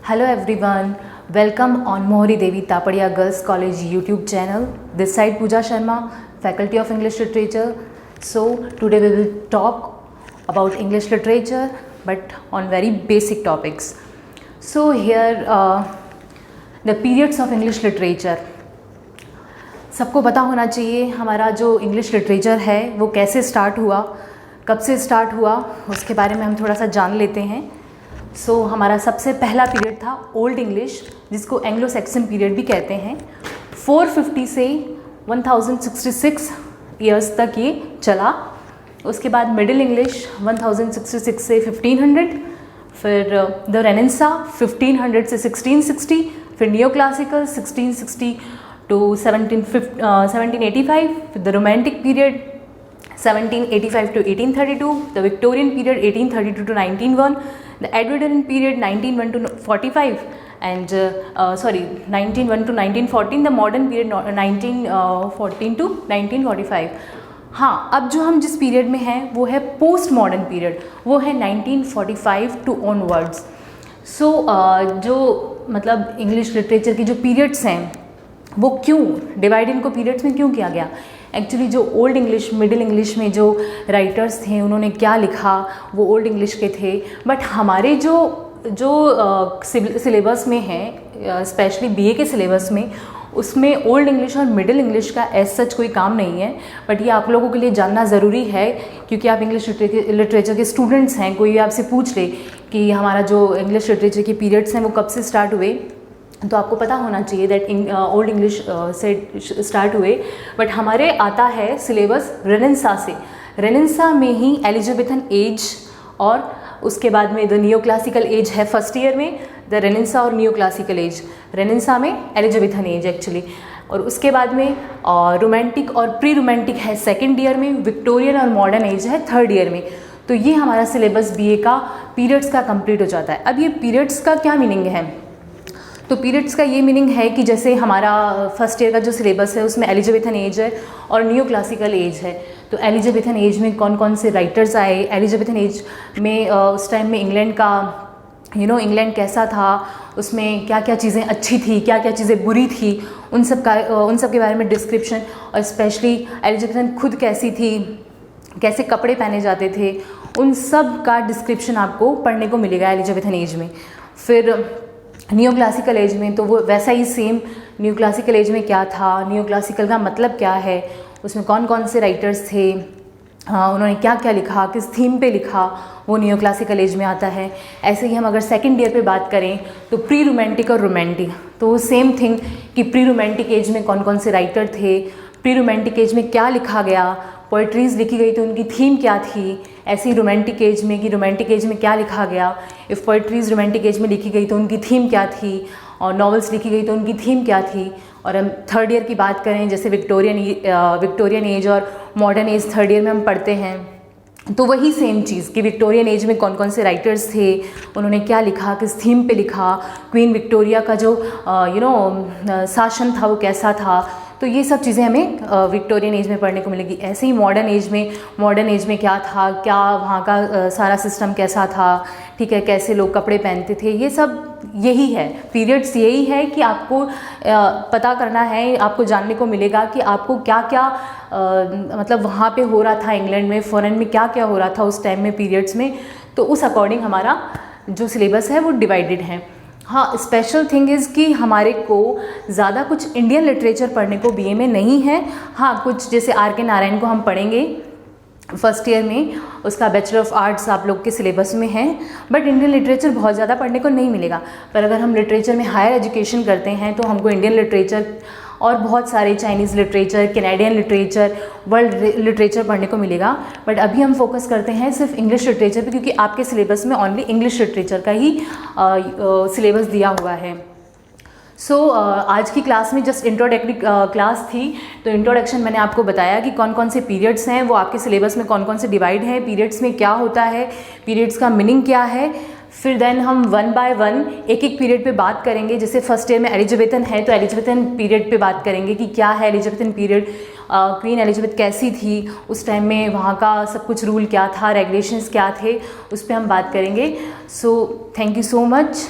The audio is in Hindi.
Hello everyone, welcome on Mohri Devi Tapadia Girls College YouTube channel. This side Pooja Sharma, Faculty of English Literature. So today we will talk about English literature but on very basic topics. So here the periods of English literature. सबको पता होना चाहिए हमारा जो इंग्लिश लिटरेचर है वो कैसे स्टार्ट हुआ, कब से स्टार्ट हुआ, उसके बारे में हम थोड़ा सा जान लेते हैं. सो हमारा सबसे पहला पीरियड था ओल्ड इंग्लिश, जिसको एंग्लो सैक्सन पीरियड भी कहते हैं. 450 से 1066 ईयर्स तक ये चला. उसके बाद मिडिल इंग्लिश 1066 से 1500, फिर द रेनेसां 1500 से 1660, फिर neo classical 1660 to 1785, the romantic period 1785 to 1832, the Victorian period 1832 to 1901, the Edwardian period 1901 to 45, and 1901 to 1914, the modern period 1914 to 1945. हाँ, अब जो हम जिस पीरियड में हैं वो है पोस्ट मॉडर्न पीरियड, वो है 1945 टू ऑनवर्ड्स. सो जो मतलब इंग्लिश लिटरेचर की जो पीरियड्स हैं वो क्यों डिवाइड इनको पीरियड्स में क्यों किया गया. एक्चुअली जो ओल्ड इंग्लिश मिडिल इंग्लिश में जो राइटर्स थे उन्होंने क्या लिखा वो ओल्ड इंग्लिश के थे, बट हमारे जो सिलेबस में है, स्पेशली बीए के सिलेबस में, उसमें ओल्ड इंग्लिश और मिडिल इंग्लिश का एज सच कोई काम नहीं है. बट ये आप लोगों के लिए जानना ज़रूरी है क्योंकि आप इंग्लिश लिटरेचर के स्टूडेंट्स हैं. कोई आपसे पूछ ले कि हमारा जो इंग्लिश लिटरेचर के पीरियड्स हैं वो कब से स्टार्ट हुए, तो आपको पता होना चाहिए दैट ओल्ड इंग्लिश से स्टार्ट हुए. बट हमारे आता है सिलेबस रेनेसां से. रेनेसां में ही एलिजाबेथन एज और उसके बाद में द नियो क्लासिकल एज है फर्स्ट ईयर में, द रेनेसां और नियो क्लासिकल एज. रेनेसां में एलिजाबेथन एज एक्चुअली, और उसके बाद में रोमांटिक और प्री रोमांटिक है सेकेंड ईयर में, विक्टोरियन और मॉडर्न एज है थर्ड ईयर में. तो ये हमारा सिलेबस बीए का पीरियड्स का कंप्लीट हो जाता है. अब ये पीरियड्स का क्या मीनिंग है, तो पीरियड्स का ये मीनिंग है कि जैसे हमारा फर्स्ट ईयर का जो सिलेबस है उसमें एलिजाबेथन एज है और नियो क्लासिकल एज है. तो एलिजाबेथन एज में कौन कौन से राइटर्स आए, एलिजाबेथन एज में उस टाइम में इंग्लैंड का इंग्लैंड कैसा था, उसमें क्या क्या चीज़ें अच्छी थी, क्या क्या चीज़ें बुरी थी, उन सब के बारे में डिस्क्रिप्शन. और स्पेशली एलिजाबेथन खुद कैसी थी, कैसे कपड़े पहने जाते थे, उन सब का डिस्क्रिप्शन आपको पढ़ने को मिलेगा एलिजाबेथन एज में. फिर न्यू क्लासिकल एज में तो वो वैसा ही सेम, न्यू क्लासिकल एज में क्या था, न्यू क्लासिकल का मतलब क्या है, उसमें कौन कौन से राइटर्स थे, उन्होंने क्या क्या लिखा, किस थीम पे लिखा, वो न्यू क्लासिकल एज में आता है. ऐसे ही हम अगर सेकेंड ईयर पे बात करें तो प्री रोमांटिक और रोमांटिक, तो सेम थिंग कि प्री रोमांटिक एज में कौन कौन से राइटर थे, प्री रोमांटिक एज में क्या लिखा गया, पोइट्रीज़ लिखी गई तो उनकी थीम क्या थी. ऐसी रोमांटिक एज में कि रोमांटिक एज में क्या लिखा गया, इफ़ पोइट्रीज़ रोमांटिक एज में लिखी गई तो उनकी थीम क्या थी, और नॉवेल्स लिखी गई तो उनकी थीम क्या थी. और हम थर्ड ईयर की बात करें, जैसे विक्टोरियन एज और मॉडर्न एज थर्ड ईयर में हम पढ़ते हैं, तो वही सेम चीज़ कि विक्टोरियन एज में कौन कौन से राइटर्स थे, उन्होंने क्या लिखा, किस थीम पे लिखा, क्वीन विक्टोरिया का जो शासन था वो कैसा था. तो ये सब चीज़ें हमें विक्टोरियन एज में पढ़ने को मिलेगी. ऐसे ही मॉडर्न एज में क्या था, क्या वहाँ का सारा सिस्टम कैसा था, ठीक है, कैसे लोग कपड़े पहनते थे, ये सब यही है पीरियड्स. यही है कि आपको पता करना है, आपको जानने को मिलेगा कि आपको क्या क्या मतलब वहाँ पे हो रहा था, इंग्लैंड में, फॉरेन में क्या क्या हो रहा था उस टाइम में पीरियड्स में. तो उस अकॉर्डिंग हमारा जो सिलेबस है वो डिवाइडेड है. हाँ, स्पेशल थिंग इज़ कि हमारे को ज़्यादा कुछ इंडियन लिटरेचर पढ़ने को बीए में नहीं है. हाँ, कुछ जैसे आर.के. नारायण को हम पढ़ेंगे फर्स्ट ईयर में, उसका बैचलर ऑफ आर्ट्स आप लोग के सिलेबस में है, बट इंडियन लिटरेचर बहुत ज़्यादा पढ़ने को नहीं मिलेगा. पर अगर हम लिटरेचर में हायर एजुकेशन करते हैं तो हमको इंडियन लिटरेचर और बहुत सारे Chinese literature, Canadian literature, world literature पढ़ने को मिलेगा. बट अभी हम फोकस करते हैं सिर्फ इंग्लिश लिटरेचर पे, क्योंकि आपके सिलेबस में ओनली इंग्लिश लिटरेचर का ही सिलेबस दिया हुआ है. सो आज की क्लास में जस्ट इंट्रोडक्टरी क्लास थी, तो इंट्रोडक्शन मैंने आपको बताया कि कौन कौन से पीरियड्स हैं, वो आपके सिलेबस में कौन कौन से डिवाइड हैं, पीरियड्स में क्या होता है, पीरियड्स का मीनिंग क्या है. फिर देन हम वन बाय वन एक एक पीरियड पे बात करेंगे. जैसे फर्स्ट ईयर में एलिजाबेथन है तो एलिजाबेथन पीरियड पे बात करेंगे कि क्या है एलिजाबेथन पीरियड, क्वीन एलिजाबेथ कैसी थी उस टाइम में, वहाँ का सब कुछ रूल क्या था, रेगुलेशंस क्या थे, उस पर हम बात करेंगे. So thank you so much.